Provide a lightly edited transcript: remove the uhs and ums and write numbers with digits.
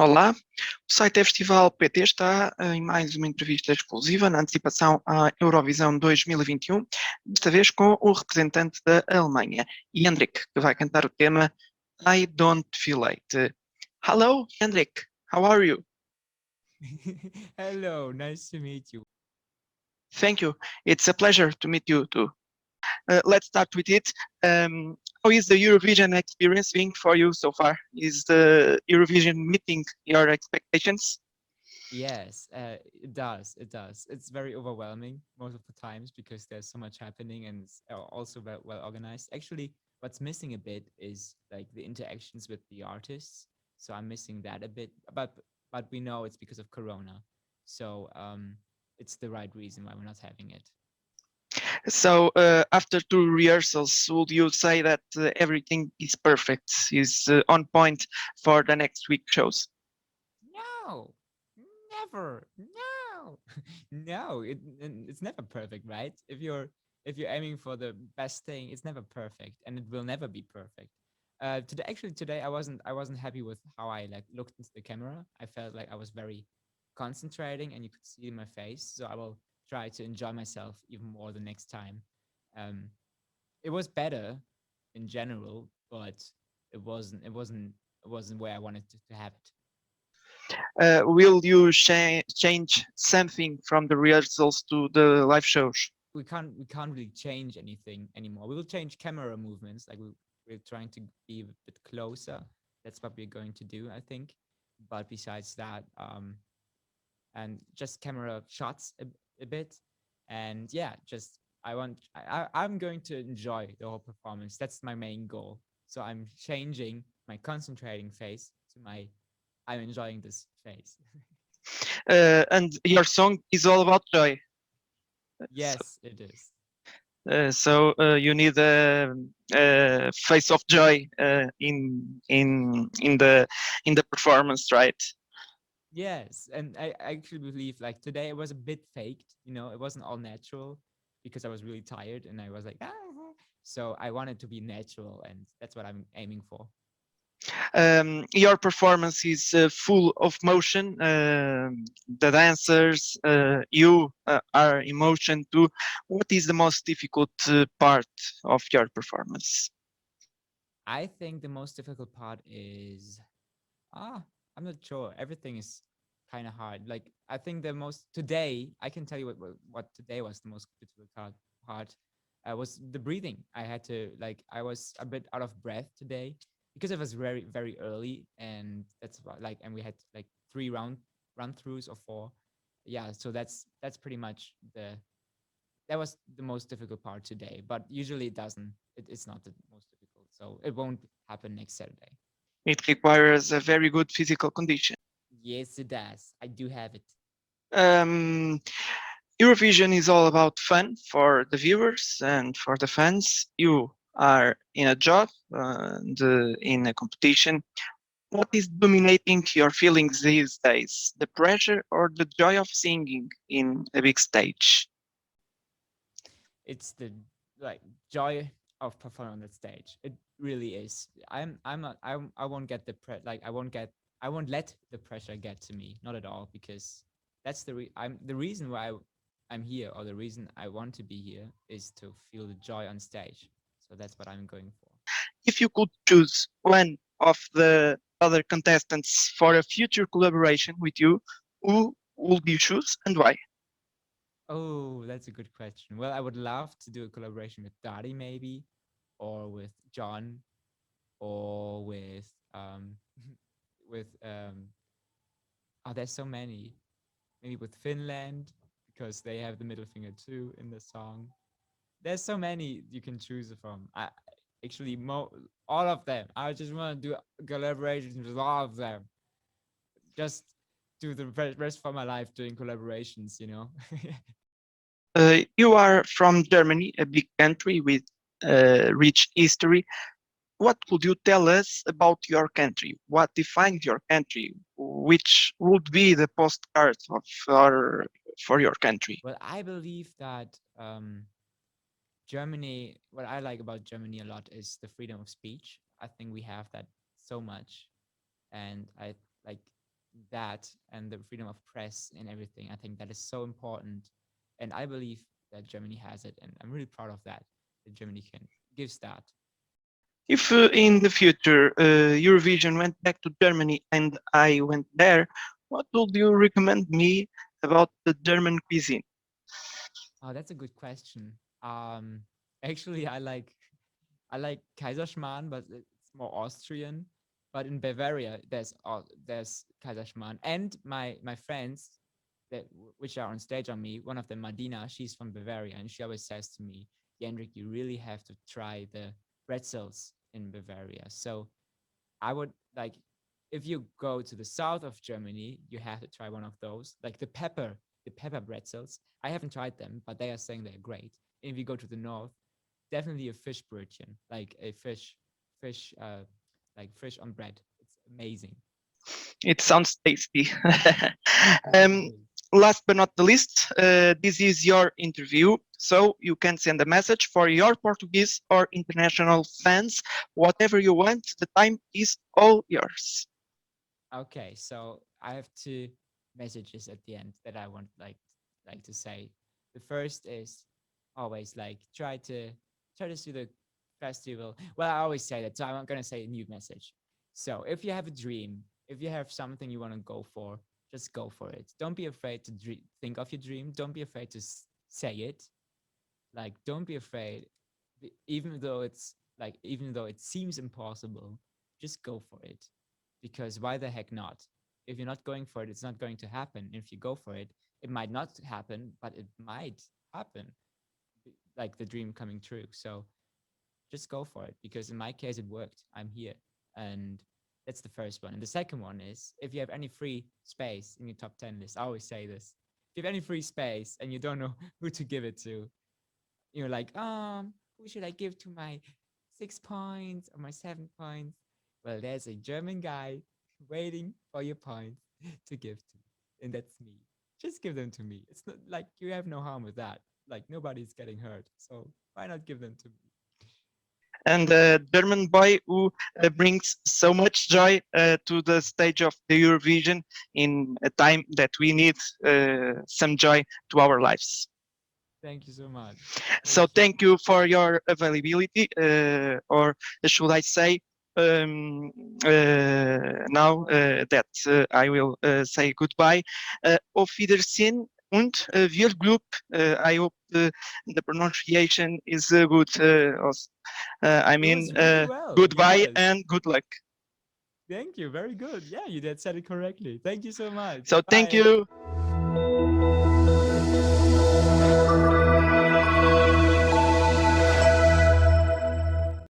Olá, o site e-FestivalPT está em mais uma entrevista exclusiva na antecipação à Eurovisão 2021, desta vez com o representante da Alemanha, Jendrik, que vai cantar o tema I Don't Feel It. Hello, Jendrik, how are you? Hello, nice to meet you. Thank you, it's a pleasure to meet you too. Let's start with it. How is the Eurovision experience being for you so far? Is the Eurovision meeting your expectations? Yes, it does. It does. It's very overwhelming most of the times because there's so much happening and it's also well organized. Actually, what's missing a bit is like the interactions with the artists. So I'm missing that a bit. But we know it's because of Corona. So it's the right reason why we're not having it. So after two rehearsals, would you say that everything is perfect, is on point for the next week shows? No, never. No, no. It's never perfect, right? If you're aiming for the best thing, it's never perfect, and it will never be perfect. Today I wasn't happy with how I like looked into the camera. I felt like I was very concentrating, and you could see it in my face. So I will try to enjoy myself even more the next time. Um, it was better in general, but it wasn't where I wanted to have it. Will you change something from the rehearsals to the live shows? We can't really change anything anymore. We will change camera movements, like we're trying to be a bit closer. That's what we're going to do, I think. But besides that, and just camera shots a bit, and yeah, just I'm going to enjoy the whole performance. That's my main goal. So I'm changing my concentrating phase to my I'm enjoying this phase. And your song is all about joy. So, Yes, it is. you need a face of joy in the performance, right? Yes, and I actually believe like today it was a bit faked, it wasn't all natural because I was really tired and I was like, ah. So I wanted to be natural, and that's what I'm aiming for. Your performance is full of motion. The dancers, you are in motion too. What is the most difficult part of your performance? I think the most difficult part is ah, I'm not sure. Everything is kind of hard. Like I think the most today, I can tell you what today was the most difficult part. Was the breathing. I had to like I was a bit out of breath today because it was very very early, and that's why like and we had like three run throughs or four. Yeah, so that's pretty much that was the most difficult part today. But usually it doesn't. It's not the most difficult, so it won't happen next Saturday. It requires a very good physical condition. Yes, it does. I do have it. Um, Eurovision is all about fun for the viewers and for the fans. You are in a job and in a competition. What is dominating your feelings these days? The pressure or the joy of singing in a big stage? It's the like joy of performing on that stage. It really is. I'm not I won't get like I won't let the pressure get to me, not at all, because that's I'm the reason why I'm here, or the reason I want to be here is to feel the joy on stage. So that's what I'm going for. If you could choose one of the other contestants for a future collaboration with you, who would you choose and why? Oh, that's a good question. Well, I would love to do a collaboration with Dari maybe, or with John, or with oh, there's so many. Maybe with Finland because they have the middle finger too in the song. There's so many you can choose from. I actually all of them. I just want to do collaborations with all of them. Just do the rest of my life doing collaborations. You are from Germany, a big country with rich history. What could you tell us about your country? What defines your country? Which would be the postcard for your country? Well, I believe that Germany. What I like about Germany a lot is the freedom of speech. I think we have that so much, and I like that and the freedom of press and everything. I think that is so important, and I believe that Germany has it, and I'm really proud of that. That Germany can gives that. If in the future Eurovision went back to Germany and I went there, what would you recommend me about the German cuisine? Oh, that's a good question. Actually, I like Kaiserschmarrn, but it's more Austrian. But in Bavaria, there's Kaiserschmarrn, and my friends which are on stage on me. One of them, Madina, she's from Bavaria, and she always says to me, "Jendrik, you really have to try the pretzels in Bavaria." So I would like, if you go to the south of Germany, you have to try one of those, like the pepper pretzels. I haven't tried them, but they are saying they're great. If you go to the north, definitely a fish brötchen, like a fish, like fish on bread. It's amazing. It sounds tasty. Yeah, it um, is. Last but not the least, this is your interview, so you can send a message for your Portuguese or international fans, whatever you want. The time is all yours. Okay, so I have two messages at the end that I want like to say. The first is always like try to see the festival. Well, I always say that, so I'm gonna say a new message. So if you have a dream, if you have something you want to go for, just go for it. Don't be afraid to think of your dream. Don't be afraid to say it. Like, don't be afraid, even though it seems impossible, just go for it. Because why the heck not? If you're not going for it, it's not going to happen. If you go for it, it might not happen, but it might happen. Like the dream coming true. So just go for it, because in my case it worked. I'm here. And that's the first one. And the second one is, if you have any free space in your top 10 list, I always say this. If you have any free space and you don't know who to give it to, you're like, who should I give to my 6 points or my 7 points? Well, there's a German guy waiting for your points to give to, and that's me. Just give them to me. It's not like you have no harm with that. Like nobody's getting hurt, so why not give them to me? And a German boy who brings so much joy to the stage of the Eurovision in a time that we need some joy to our lives. Thank you so much. So Thank you. thank you for your availability, or should I say, now that I will say goodbye. Auf Wiedersehen und wir Glück. I hope the pronunciation is good. I It mean, was really well. goodbye Yes. and good luck. Thank you. Very good. Yeah, you did said it correctly. Thank you so much. So thank Bye. you.